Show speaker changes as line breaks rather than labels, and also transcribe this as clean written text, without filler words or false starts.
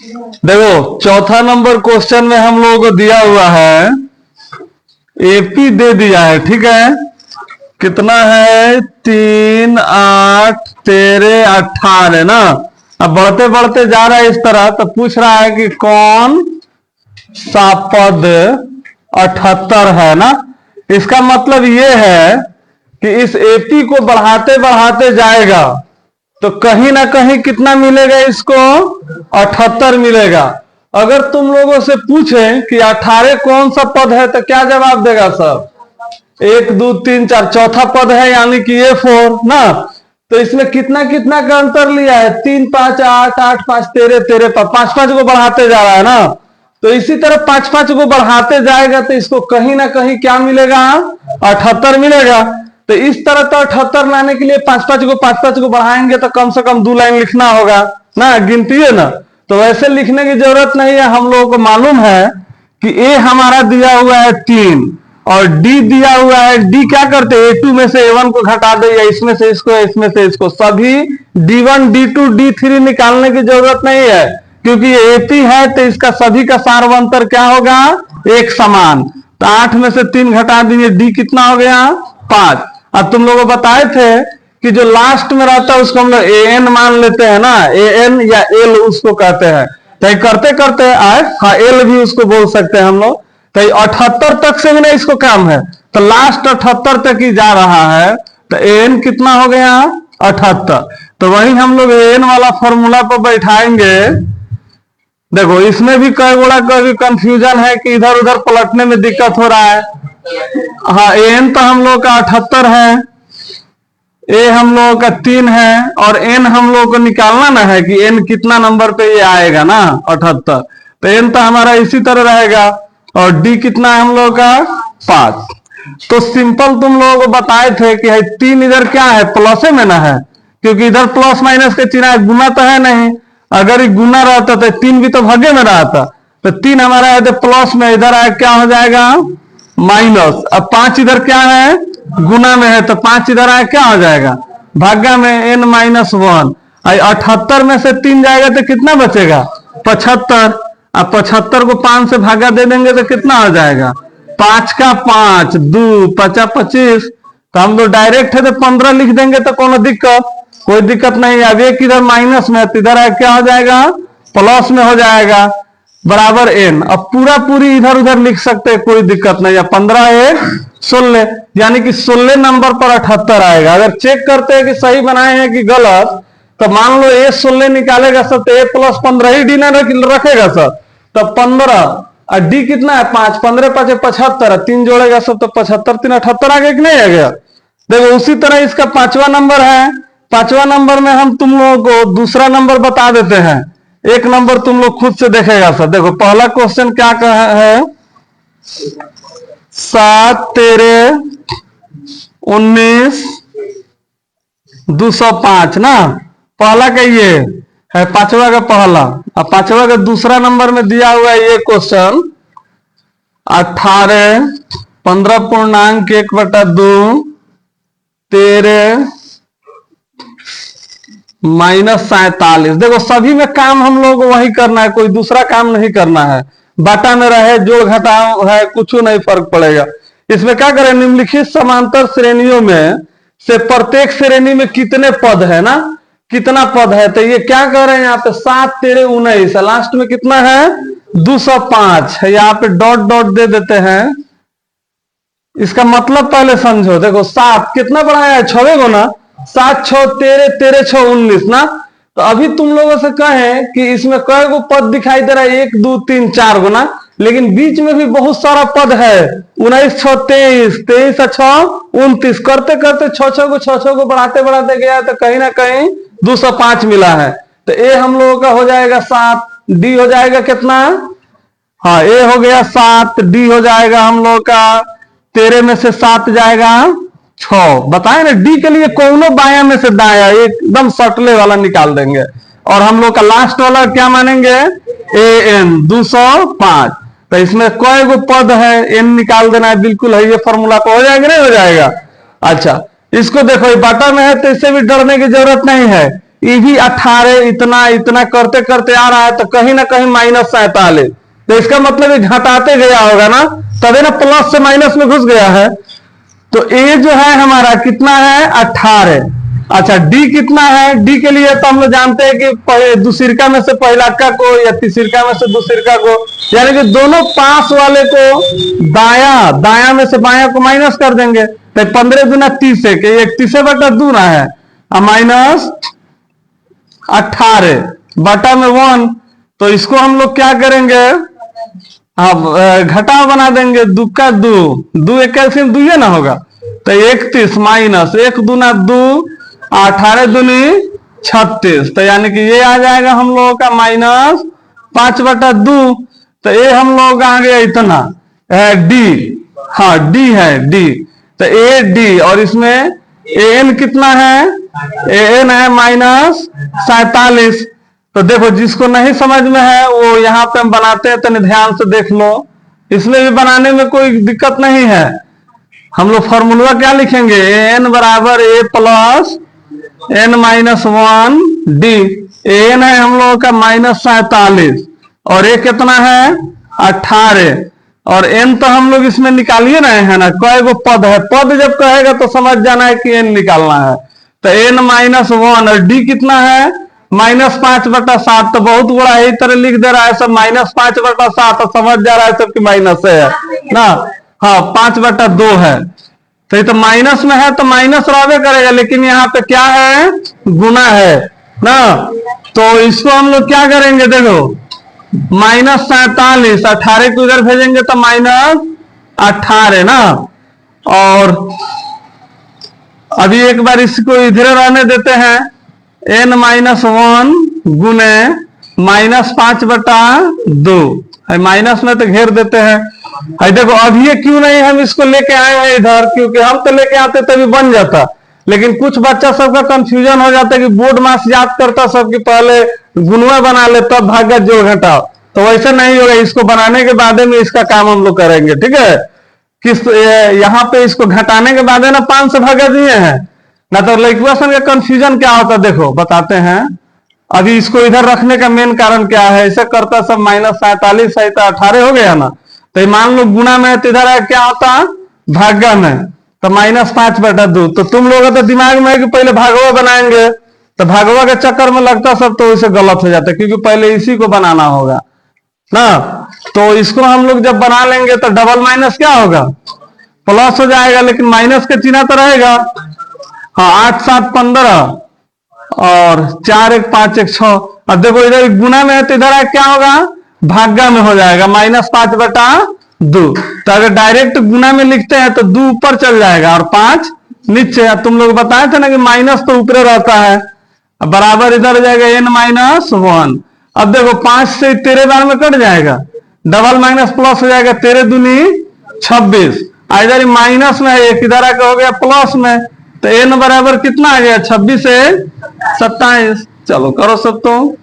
देखो चौथा number question में हम लोगों को दिया हुआ है एपी दे दिया है, ठीक है। कितना है 3 8 13 18 ना। अब बढ़ते बढ़ते जा रहा है इस तरह, तो पूछ रहा है कि कौन सा पद 78 है ना। इसका मतलब ये है कि इस एपी को बढ़ाते बढ़ाते जाएगा तो कहीं ना कहीं कितना मिलेगा इसको 78 मिलेगा। अगर तुम लोगों से पूछे कि 18 कौन सा पद है तो क्या जवाब देगा सब? 1 2 3 4 चौथा पद है, यानी कि ये 4 ना। तो इसमें कितना कितना का अंतर लिया है? 3 5 8 8 5 13 13 5 5 को बढ़ाते जा रहा है ना। तो इसी तरह 5 5 को बढ़ाते जाएगा तो इसको कहीं ना कहीं क्या मिलेगा? 78 मिलेगा। तो इस तरह तो 78 लाने के लिए 5 5 को बढ़ाएंगे तो कम से कम 2 लाइन लिखना होगा ना, गिनती है ना। तो वैसे लिखने की जरूरत नहीं है, हम लोगों को मालूम है कि ए हमारा दिया हुआ है 3 और डी दिया हुआ है। डी क्या करते हैं? A2 में से A1 को घटा दे, या इसमें से इसको इसमें से इसको, सभी D1 D2 D3 निकालने की जरूरत नहीं है क्योंकि ये एपी है तो इसका सभी का सार्वंतर क्या होगा? एक समान। तो 8 में से 3 घटा दिए, डी कितना हो गया? 5। अब तुम लोगों बताए थे कि जो लास्ट में रहता है उसको हम लोग एन मान लेते हैं ना, एन या एल उसको कहते हैं। तो करते करते आए, हाँ एल भी उसको बोल सकते हैं हम लोग। तो 78 तक से भी ना इसको काम है, तो लास्ट 78 तक ही जा रहा है। तो एन कितना हो गया? 78। तो वही हम लोग एन वाला फॉर्मूला पर बैठाएंगे। देखो इसमें भी कई गुणा का कंफ्यूजन है कि इधर उधर पलटने में दिक्कत हो रहा है। हाँ एन तो हम लोग का 78 है, ए हम लोगों का 3 है, और एन हम लोगों को निकालना ना है कि एन कितना नंबर पे ये आएगा ना 78। तो एन तो हमारा इसी तरह रहेगा, और डी कितना है हम लोगों का? 5। तो सिंपल तुम लोगों को बताए थे कि 3 इधर क्या है? प्लस में ना है, क्योंकि इधर प्लस माइनस के चिन्ह है, गुना तो है नहीं। अगर ये गुना रहता तो 3 भी तो भागे में रहता। तो 3 हमारा है तो प्लस में, इधर आया क्या हो जाएगा? माइनस। अब 5 इधर क्या है? गुना में है, तो 5 इधर आया क्या हो जाएगा? भागा में n -1। 78 में से 3 जाएगा तो कितना बचेगा? 75। अब 75 को 5 से भागा दे देंगे तो कितना हो जाएगा? 5 का 5 2 5 25। तो हम लोग डायरेक्ट है तो 15 लिख देंगे तो कोई दिक्कत नहीं। अब एक इधर माइनस में है तो इधर क्या हो जाएगा? प्लस में हो जाएगा, बराबर n। अब पूरा पूरी इधर उधर लिख सकते हैं, कोई दिक्कत नहीं है। 15 1 16, यानी कि 16 नंबर पर 78 आएगा। अगर चेक करते हैं कि सही बनाए हैं कि गलत, तो मान लो ए 16 निकालेगा सर तो ए प्लस 15 ही डी ना रखेगा सर, तो 15। और डी कितना है? 5। 15 5 75, 3 जोड़ेगा सब तो 75 3 78 आ गया कि नहीं आ गया? देखो उसी तरह इसका 5वां नंबर है। 5वां नंबर में हम तुम लोगों को दूसरा नंबर बता देते हैं, एक नंबर तुम लोग खुद से देखेगा सर। देखो पहला क्वेश्चन क्या कहा है? 7 13 19 205 ना। पहला का ये है, 5वां का पहला। अब 5वां का दूसरा नंबर में दिया हुआ है ये क्वेश्चन 18 15.1/2 13 -47। देखो सभी में काम हम लोग को वही करना है, कोई दूसरा काम नहीं करना है। बाटा में रहे, जोड़ घटाव है, कुछ नहीं फर्क पड़ेगा। इसमें क्या करें? निम्नलिखित समांतर श्रेणियों में से प्रत्येक श्रेणी में कितने पद है ना, कितना पद है। तो ये क्या कर रहे हैं यहाँ पे? 7 13 19, लास्ट में कितना है? 205 है। यहाँ पे डॉट डॉट दे देते हैं। इसका मतलब पहले समझो। देखो 7 कितना बढ़ाया है? 6 गुना। 7 6 13 13 6 19 ना। तो अभी तुम लोगों से कहें कि इसमें कई गो पद दिखाई दे रहा है? 1 2 3 4 गुना, लेकिन बीच में भी बहुत सारा पद है। 19 6 23 23 6 29, करते करते 6 को बढ़ाते बढ़ाते गया तो कहीं ना कहीं 205 मिला है। तो ए हम लोगों का हो जाएगा 7, डी हो जाएगा कितना? हाँ ए हो गया 7, डी हो जाएगा हम लोग का 13 में से 7 जाएगा 6। बताए ना, डी के लिए कोनो बाया में से दाया एकदम सटले वाला निकाल देंगे। और हम लोग का लास्ट वाला क्या मानेंगे? A N 205। तो इसमें कई गो पद है, एन निकाल देना है, बिल्कुल है। ये फॉर्मूला पे हो जाएगा नहीं हो जाएगा? अच्छा इसको देखो, बाटा में है तो इससे भी डरने की जरूरत नहीं है। ये भी 18 इतना इतना करते करते आ रहा है, तो कहीं ना कहीं -47, तो इसका मतलब ये घटाते गया होगा ना, तभी ना प्लस से माइनस में घुस गया है। तो ए जो है हमारा कितना है 18। अच्छा डी कितना है, डी के लिए तो हम लोग जानते हैं कि दूसरिका में से पहला का को या तीसरिका में से दूसरिका को, यानी कि दोनों पास वाले को दाया में से बाया को माइनस कर देंगे, तो 15 दूना 30 है कि 31/2 ना है, -18 बटा में 1, तो इसको हम लोग क्या करेंगे, घटाव बना देंगे, 2 का 2 एक कैल्सियम 2 ना होगा, तो 31 माइनस 1 दूना 2, 18 दूनी 36, तो यानी कि ये आ जाएगा हम लोगों का -5/2। तो ये हम लोग आ गया इतना डी, हाँ डी है डी, तो ए डी, और इसमें एन कितना है, एन है -47। तो देखो जिसको नहीं समझ में है वो यहाँ पे हम बनाते हैं, तो ध्यान से देख लो, इसमें भी बनाने में कोई दिक्कत नहीं है। हम लोग फॉर्मूला क्या लिखेंगे, एन बराबर ए प्लस n -1 डी, एन है हम लोगों का -47 और ए कितना है 18, और n तो हम लोग इसमें निकालिए रहे हैं ना, कई गो पद है, पद जब कहेगा तो समझ जाना है कि n निकालना है, तो n -1 और d कितना है -5/7, तो बहुत बड़ा है, तरह लिख दे रहा है सब -5/7, तो समझ जा रहा है सबकी माइनस है ना, हाँ 5/2 है, तो ये तो माइनस में है तो माइनस रहबे करेगा, लेकिन यहाँ पे क्या है गुना है ना, तो इसको हम लोग क्या करेंगे, देखो -47, 18 को इधर भेजेंगे तो -18 ना, और अभी एक बार इसको इधर रहने देते हैं, n -1 गुने -5/2, माइनस में तो घेर देते हैं। देखो अभी ये क्यों नहीं हम इसको लेके आए हैं इधर, क्योंकि हम तो लेके आते तभी बन जाता, लेकिन कुछ बच्चा सबका कंफ्यूजन हो जाता है कि बोर्ड मास याद करता सबकी पहले गुणवा बना ले तब भागा जोड़ घटाओ, तो वैसे नहीं होगा, इसको बनाने के बाद में इसका काम हम लोग करेंगे, ठीक है। किस यहाँ पे इसको घटाने के बाद ना 5 से भागा दिए हैं ना, तो इक्वेशन का कंफ्यूजन क्या होता है देखो बताते हैं। अभी इसको इधर रखने का मेन कारण क्या है, ऐसे करता सब -47 सही तो 18 हो गया ना, तो मान लो गुना में तो इधर क्या होता भागा में, तो -5/2, तो तुम लोगों का दिमाग में है कि पहले भागवा बनाएंगे, तो भागवा के चक्कर में लगता सब तो इसे गलत हो जाता है, क्योंकि पहले इसी को बनाना होगा ना, तो इसको हम लोग जब बना लेंगे तो डबल माइनस क्या होगा प्लस हो जाएगा, लेकिन माइनस का चिन्ह तो रहेगा, हाँ 8 7 15 और 4 1 5 1 6, अब देखो इधर गुना में है तो इधर क्या होगा भागा में हो जाएगा -5/2, तो अगर डायरेक्ट गुना में लिखते हैं तो 2 ऊपर चल जाएगा और 5 नीचे, तुम लोग बताए थे ना कि माइनस तो ऊपर रहता है, बराबर इधर हो जाएगा n -1, अब देखो 5 से 13 बार में कट जाएगा, डबल माइनस प्लस हो जाएगा, 13 दूनी 26, इधर माइनस में है एक, इधर आके हो गया प्लस में, तो n बराबर कितना आ गया 26 से 27, चलो करो सब तो।